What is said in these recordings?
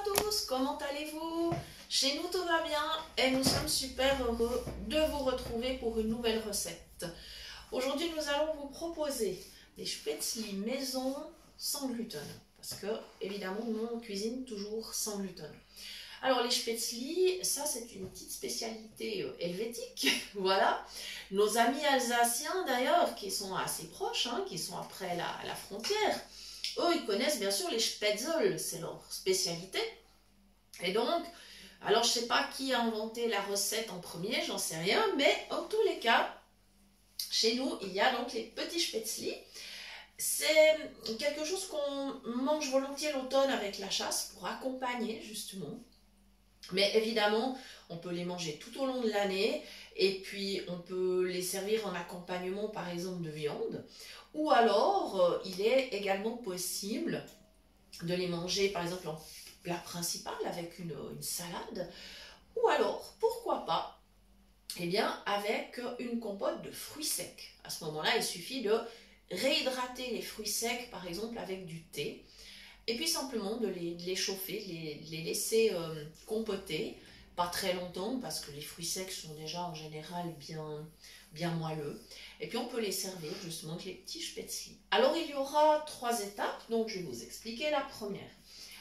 tous, comment allez-vous? Chez nous tout va bien et nous sommes super heureux de vous retrouver pour une nouvelle recette. Aujourd'hui nous allons vous proposer des spätzli maison sans gluten. Parce que évidemment nous on cuisine toujours sans gluten. Alors les spätzli, ça c'est une petite spécialité helvétique, voilà. Nos amis alsaciens d'ailleurs, qui sont assez proches, qui sont après la frontière, eux ils connaissent bien sûr les spätzle, c'est leur spécialité. Et donc, alors je ne sais pas qui a inventé la recette en premier, j'en sais rien, mais en tous les cas, chez nous il y a donc les petits spätzli. C'est quelque chose qu'on mange volontiers l'automne avec la chasse pour accompagner justement. Mais évidemment, on peut les manger tout au long de l'année et puis on peut les servir en accompagnement par exemple de viande. Ou alors, il est également possible de les manger par exemple en plat principal avec une salade. Ou alors, pourquoi pas, eh bien, avec une compote de fruits secs. À ce moment-là, il suffit de réhydrater les fruits secs par exemple avec du thé. Et puis simplement de les chauffer, de les laisser compoter, pas très longtemps parce que les fruits secs sont déjà en général bien moelleux. Et puis on peut les servir justement avec les petits spätzli. Alors il y aura 3 étapes, donc je vais vous expliquer la première.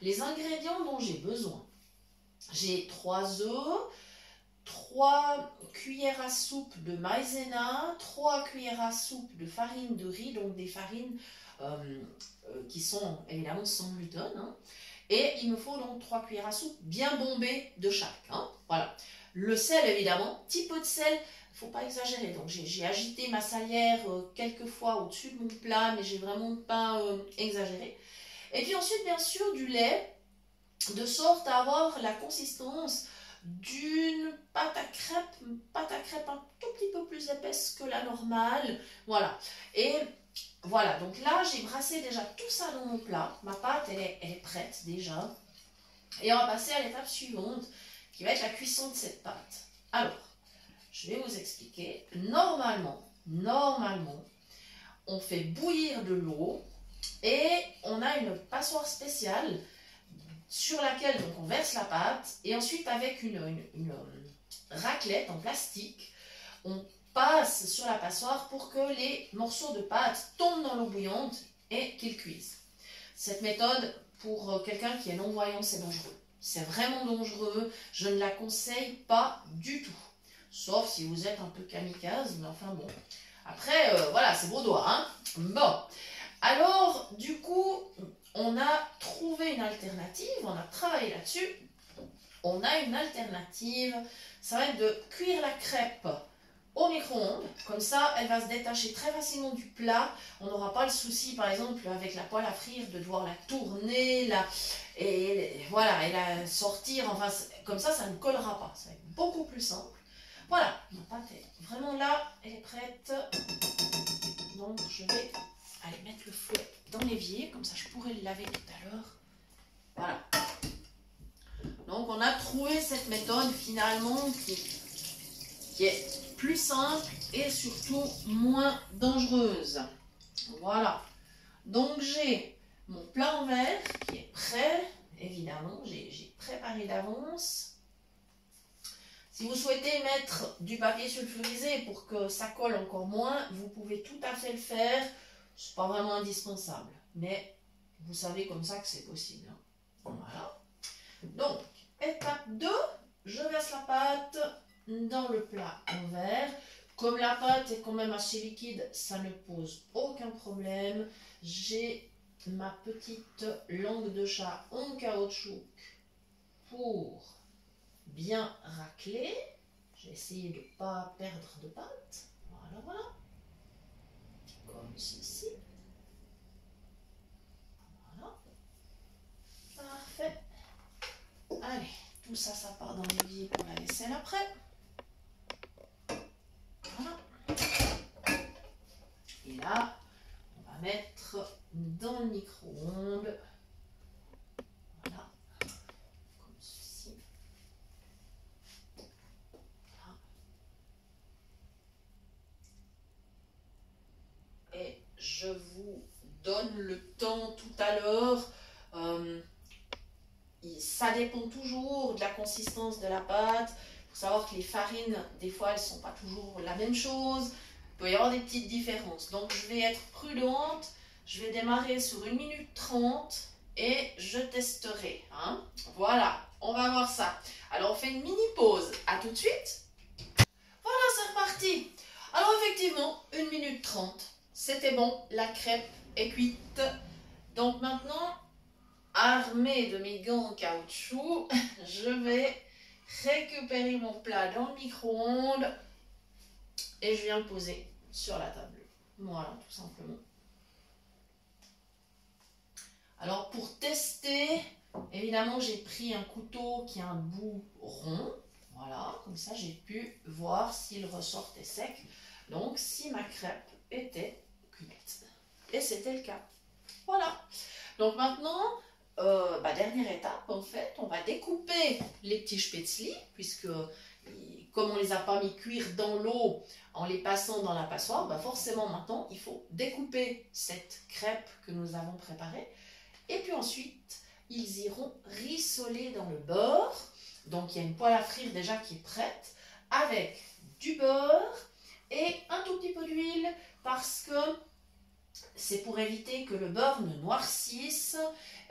Les ingrédients dont j'ai besoin. J'ai 3 œufs, 3 cuillères à soupe de maïzena, 3 cuillères à soupe de farine de riz, donc des farines qui sont évidemment sans gluten. Et il me faut donc 3 cuillères à soupe bien bombées de chaque. Voilà. Le sel évidemment, petit peu de sel, il ne faut pas exagérer. Donc j'ai agité ma salière quelques fois au-dessus de mon plat, mais j'ai vraiment pas exagéré. Et puis ensuite bien sûr du lait, de sorte à avoir la consistance d'une pâte à crêpe un tout petit peu plus épaisse que la normale. Voilà. Et voilà, donc là j'ai brassé déjà tout ça dans mon plat. Ma pâte elle est prête déjà. Et on va passer à l'étape suivante qui va être la cuisson de cette pâte. Alors, je vais vous expliquer. Normalement, on fait bouillir de l'eau et on a une passoire spéciale sur laquelle donc, on verse la pâte et ensuite avec une raclette en plastique, on passe sur la passoire pour que les morceaux de pâte tombent dans l'eau bouillante et qu'ils cuisent. Cette méthode, pour quelqu'un qui est non-voyant, c'est dangereux. C'est vraiment dangereux, je ne la conseille pas du tout. Sauf si vous êtes un peu kamikaze, mais enfin bon. Après, voilà, c'est vos doigts. Bon, alors du coup, on a trouvé une alternative, on a travaillé là-dessus. On a une alternative, ça va être de cuire la crêpe au micro-ondes. Comme ça, elle va se détacher très facilement du plat. On n'aura pas le souci, par exemple, avec la poêle à frire, de devoir la tourner, et la sortir. Enfin, comme ça, ça ne collera pas. Ça va être beaucoup plus simple. Voilà, ma pâte est vraiment là, elle est prête. Donc, je vais aller mettre le fouet dans l'évier, comme ça je pourrai le laver tout à l'heure. Voilà. Donc on a trouvé cette méthode finalement qui est plus simple et surtout moins dangereuse. Voilà. Donc j'ai mon plat en verre qui est prêt, évidemment, j'ai préparé d'avance. Si vous souhaitez mettre du papier sulfurisé pour que ça colle encore moins, vous pouvez tout à fait le faire. C'est pas vraiment indispensable, mais vous savez comme ça que c'est possible. Voilà. Donc, étape 2, je verse la pâte dans le plat en verre. Comme la pâte est quand même assez liquide, ça ne pose aucun problème. J'ai ma petite langue de chat en caoutchouc pour bien racler. J'ai essayé de ne pas perdre de pâte. Voilà. Comme ceci. Voilà. Parfait. Allez, tout ça, ça part dans l'évier pour la vaisselle après. Voilà. Et là, on va mettre dans le micro-ondes. Voilà. Comme ceci. Voilà. Et je vous donne le temps tout à l'heure. ça dépend toujours de la consistance de la pâte. Il faut savoir que les farines, des fois, elles ne sont pas toujours la même chose. Il peut y avoir des petites différences. Donc, je vais être prudente. Je vais démarrer sur 1 minute 30 et je testerai. Hein. Voilà, on va voir ça. Alors, on fait une mini pause. À tout de suite. Voilà, c'est reparti. Alors, effectivement, 1 minute 30. C'était bon. La crêpe est cuite. Donc, maintenant, armée de mes gants en caoutchouc, je vais récupérer mon plat dans le micro-ondes et je viens le poser sur la table. Voilà, tout simplement. Alors pour tester, évidemment j'ai pris un couteau qui a un bout rond. Voilà, comme ça j'ai pu voir s'il ressortait sec. Donc si ma crêpe était cuite. Et c'était le cas. Voilà. Donc maintenant, dernière étape en fait, on va découper les petits spätzli, puisque comme on ne les a pas mis cuire dans l'eau en les passant dans la passoire, forcément maintenant il faut découper cette crêpe que nous avons préparée. Et puis ensuite, ils iront rissoler dans le beurre. Donc il y a une poêle à frire déjà qui est prête, avec du beurre et un tout petit peu d'huile, parce que c'est pour éviter que le beurre ne noircisse,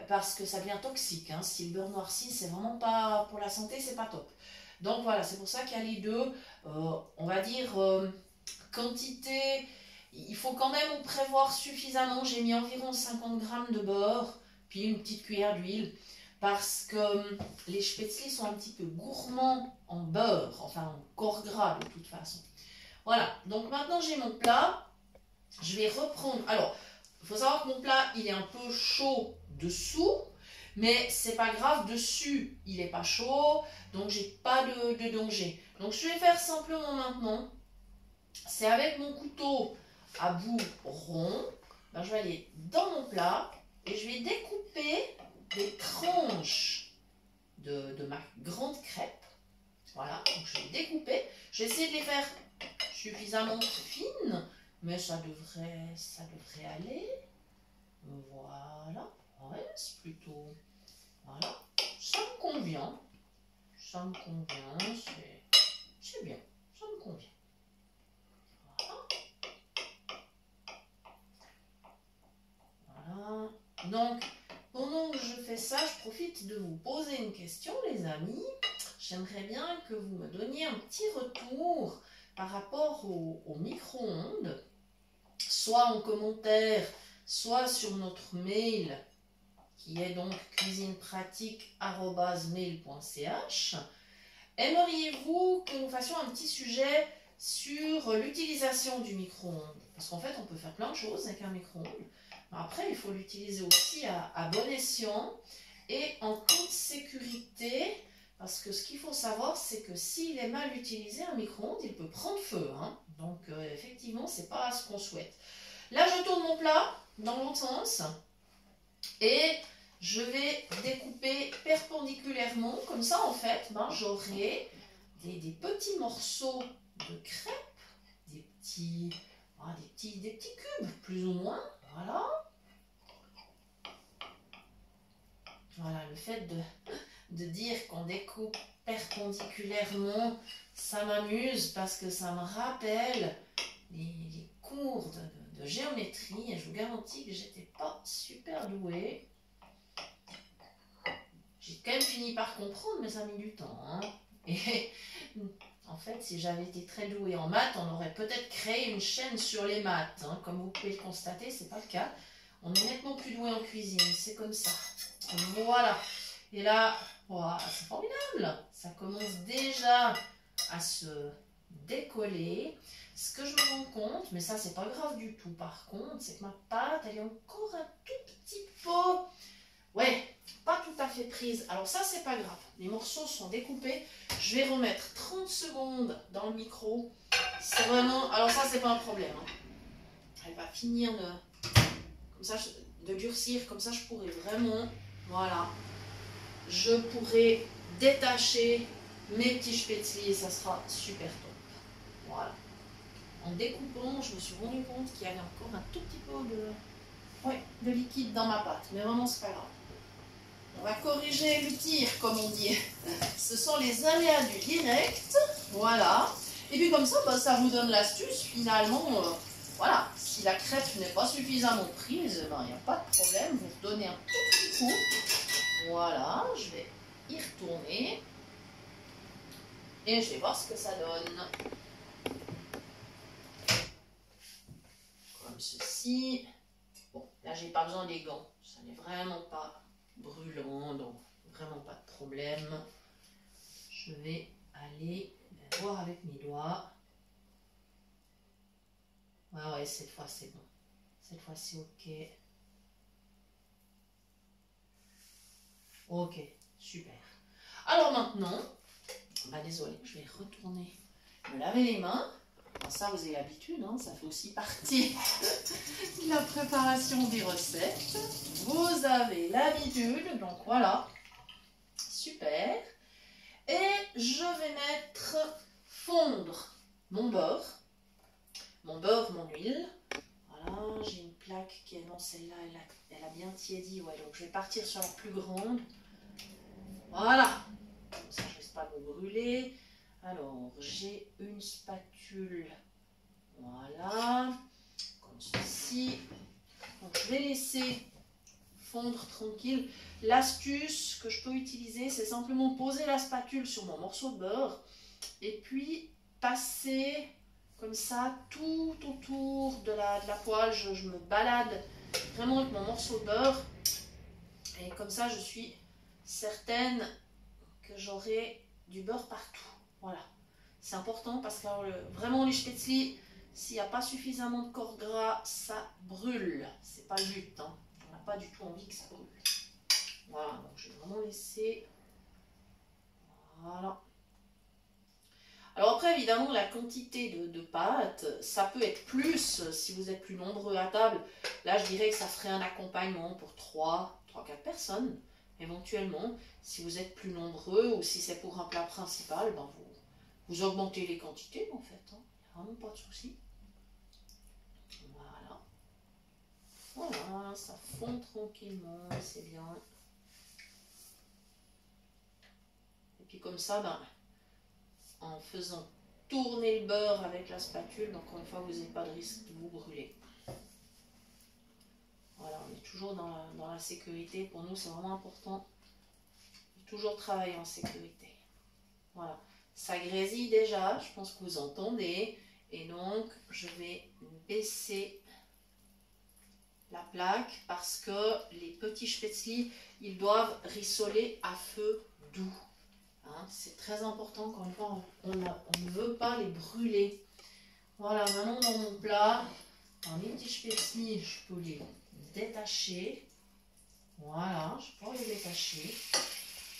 parce que ça devient toxique. Hein. Si le beurre noircit, c'est vraiment pas pour la santé, c'est pas top. Donc voilà, c'est pour ça qu'il y a les deux. On va dire quantité, il faut quand même en prévoir suffisamment. J'ai mis environ 50 g de beurre, puis une petite cuillère d'huile, parce que les spätzli sont un petit peu gourmands en beurre, enfin en corps gras de toute façon. Voilà, donc maintenant j'ai mon plat. Je vais reprendre. Alors, il faut savoir que mon plat, il est un peu chaud dessous, mais c'est pas grave, dessus, il n'est pas chaud, donc j'ai pas de danger. Donc, je vais faire simplement maintenant, c'est avec mon couteau à bout rond, je vais aller dans mon plat et je vais découper des tranches de ma grande crêpe. Voilà, donc je vais découper. Je vais essayer de les faire suffisamment fines, mais ça devrait aller. Voilà. Ouais, c'est plutôt... Voilà. Ça me convient. Ça me convient. C'est bien. Ça me convient. Voilà. Voilà. Donc, pendant que je fais ça, je profite de vous poser une question, les amis. J'aimerais bien que vous me donniez un petit retour par rapport au micro-ondes, soit en commentaire, soit sur notre mail, qui est donc cuisinepratique@mail.ch. Aimeriez-vous que nous fassions un petit sujet sur l'utilisation du micro-ondes? Parce qu'en fait, on peut faire plein de choses avec un micro-ondes. Après, il faut l'utiliser aussi à bon escient et en toute sécurité. Parce que ce qu'il faut savoir, c'est que s'il est mal utilisé, un micro-ondes, il peut prendre feu. Hein. Donc, effectivement, ce n'est pas ce qu'on souhaite. Là, je tourne mon plat dans l'autre sens. Et je vais découper perpendiculairement. Comme ça, en fait, j'aurai des petits morceaux de crêpe, des petits cubes, plus ou moins. Voilà. Voilà, le fait de dire qu'on découpe perpendiculairement, ça m'amuse parce que ça me rappelle les cours de géométrie et je vous garantis que j'étais pas super douée. J'ai quand même fini par comprendre, mais ça a mis du temps. Hein. Et en fait, si j'avais été très douée en maths, on aurait peut-être créé une chaîne sur les maths. Hein. Comme vous pouvez le constater, c'est pas le cas. On est nettement plus doué en cuisine, c'est comme ça. Voilà. Et là, wow, c'est formidable. Ça commence déjà à se décoller. Ce que je me rends compte, mais ça c'est pas grave du tout par contre, c'est que ma pâte elle est encore un tout petit peu, ouais, pas tout à fait prise. Alors ça c'est pas grave, les morceaux sont découpés. Je vais remettre 30 secondes dans le micro. C'est vraiment, alors ça c'est pas un problème. Hein. Elle va finir comme ça, de durcir, comme ça je pourrais vraiment, voilà, je pourrais détacher mes petits spätzli et ça sera super top. Voilà. En découpant, je me suis rendu compte qu'il y avait encore un tout petit peu de liquide dans ma pâte. Mais vraiment, c'est pas grave. On va corriger le tir, comme on dit. Ce sont les aléas du direct. Voilà. Et puis comme ça, bah, ça vous donne l'astuce. Finalement, voilà, si la crêpe n'est pas suffisamment prise, il n'y a pas de problème. Vous redonnez un tout petit coup. Voilà, je vais y retourner. Et je vais voir ce que ça donne. Comme ceci. Bon, là, j'ai pas besoin des gants. Ça n'est vraiment pas brûlant, donc vraiment pas de problème. Je vais aller voir avec mes doigts. Ouais, cette fois c'est bon. Cette fois c'est ok. Ok, super. Alors maintenant, bah désolé, je vais retourner me laver les mains. Bon, ça vous avez l'habitude, hein, ça fait aussi partie de la préparation des recettes. Vous avez l'habitude, donc voilà. Super. Et je vais mettre fondre mon beurre, mon huile. Voilà, j'ai une plaque qui est, non, celle-là, elle a bien tiédi, ouais, donc je vais partir sur la plus grande. Voilà, comme ça je ne risque pas de me brûler. Alors, j'ai une spatule, voilà, comme ceci. Donc je vais laisser fondre tranquille. L'astuce que je peux utiliser, c'est simplement poser la spatule sur mon morceau de beurre et puis passer comme ça tout autour de la poêle. Je me balade vraiment avec mon morceau de beurre et comme ça je suis certaine que j'aurai du beurre partout. Voilà, c'est important parce que vraiment les spätzli, s'il n'y a pas suffisamment de corps gras, ça brûle. C'est pas le but, hein. On n'a pas du tout envie que ça brûle. Voilà, donc je vais vraiment laisser. Voilà. Alors après, évidemment, la quantité de pâte, ça peut être plus si vous êtes plus nombreux à table. Là, je dirais que ça ferait un accompagnement pour 3-4 personnes, éventuellement. Si vous êtes plus nombreux ou si c'est pour un plat principal, ben vous augmentez les quantités, en fait. Il n'y a vraiment pas de souci. Voilà. Voilà, ça fond tranquillement, c'est bien. Et puis comme ça, ben, en faisant tourner le beurre avec la spatule, encore une fois, vous n'avez pas de risque de vous brûler. Voilà, on est toujours dans la sécurité. Pour nous, c'est vraiment important de toujours travailler en sécurité. Voilà, ça grésille déjà, je pense que vous entendez. Et donc, je vais baisser la plaque parce que les petits spätzli, ils doivent rissoler à feu doux. Hein, c'est très important, encore une fois, on ne veut pas les brûler. Voilà, maintenant dans mon plat, dans les petits spätzli, je peux les détacher. Voilà, je peux les détacher.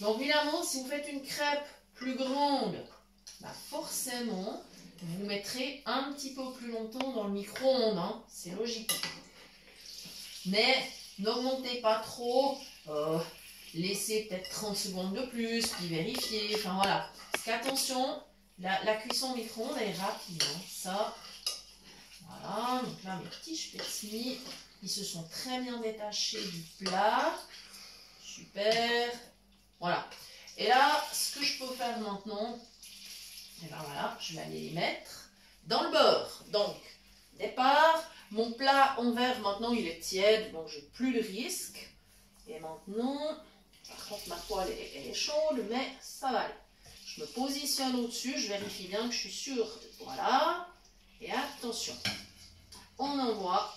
Donc évidemment, si vous faites une crêpe plus grande, bah forcément, vous mettrez un petit peu plus longtemps dans le micro-ondes, hein, c'est logique. Mais n'augmentez pas trop, laissez peut-être 30 secondes de plus, puis vérifiez, enfin voilà. Parce qu'attention, la cuisson au micro-ondes est rapide, hein, ça. Voilà, donc là mes petits spätzli, ils se sont très bien détachés du plat. Super. Voilà. Et là, ce que je peux faire maintenant, et ben voilà, je vais aller les mettre dans le beurre. Donc, départ, mon plat en verre maintenant il est tiède, donc j'ai plus de risque. Et maintenant, par contre ma poêle elle est chaude, mais ça va aller. Je me positionne au-dessus, je vérifie bien que je suis sûre. Voilà. Et attention, on envoie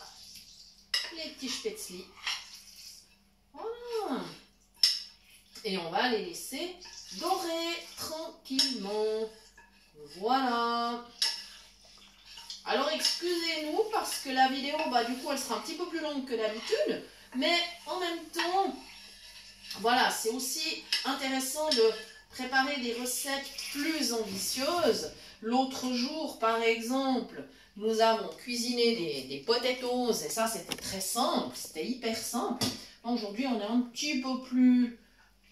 les petits spätzli. Voilà. Et on va les laisser dorer tranquillement. Voilà. Alors excusez-nous parce que la vidéo, bah, du coup, elle sera un petit peu plus longue que d'habitude. Mais en même temps, voilà, c'est aussi intéressant de préparer des recettes plus ambitieuses. L'autre jour, par exemple, nous avons cuisiné des potatoes et ça, c'était très simple. C'était hyper simple. Aujourd'hui, on est un petit peu plus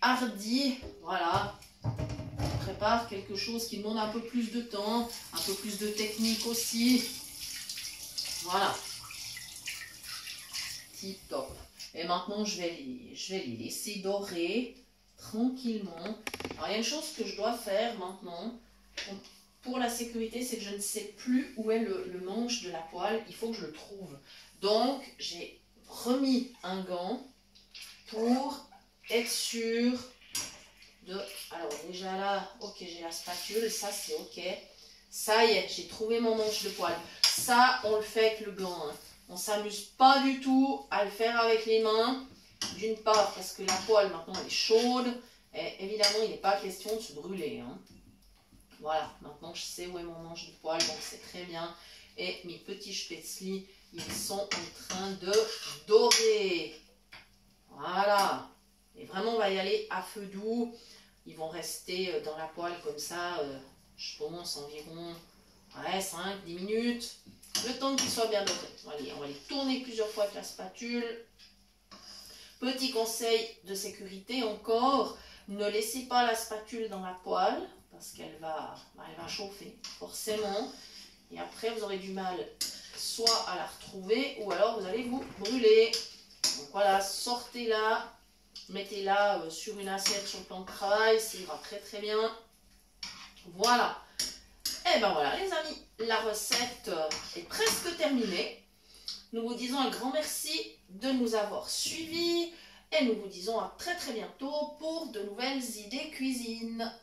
hardi. Voilà. On prépare quelque chose qui demande un peu plus de temps, un peu plus de technique aussi. Voilà. Tip top. Et maintenant, je vais les laisser dorer tranquillement. Alors, il y a une chose que je dois faire maintenant. Pour la sécurité, c'est que je ne sais plus où est le manche de la poêle. Il faut que je le trouve. Donc, j'ai remis un gant pour être sûr de... Alors, déjà là, ok, j'ai la spatule. Ça, c'est ok. Ça y est, j'ai trouvé mon manche de poêle. Ça, on le fait avec le gant. Hein. On ne s'amuse pas du tout à le faire avec les mains. D'une part, parce que la poêle, maintenant, elle est chaude. Et évidemment, il n'est pas question de se brûler. Hein. Voilà, maintenant, je sais où est mon manche de poêle. Donc, c'est très bien. Et mes petits spätzli, ils sont en train de dorer. Voilà. Et vraiment, on va y aller à feu doux. Ils vont rester dans la poêle comme ça, je pense, environ 5-10 minutes. Le temps qu'ils soient bien dorés. Allez, on va les tourner plusieurs fois avec la spatule. Petit conseil de sécurité encore, ne laissez pas la spatule dans la poêle parce qu'elle va chauffer forcément. Et après, vous aurez du mal soit à la retrouver ou alors vous allez vous brûler. Donc voilà, sortez-la, mettez-la sur une assiette sur le plan de travail, ça ira très très bien. Voilà. Et ben voilà les amis, la recette est presque terminée. Nous vous disons un grand merci de nous avoir suivis et nous vous disons à très très bientôt pour de nouvelles idées cuisine.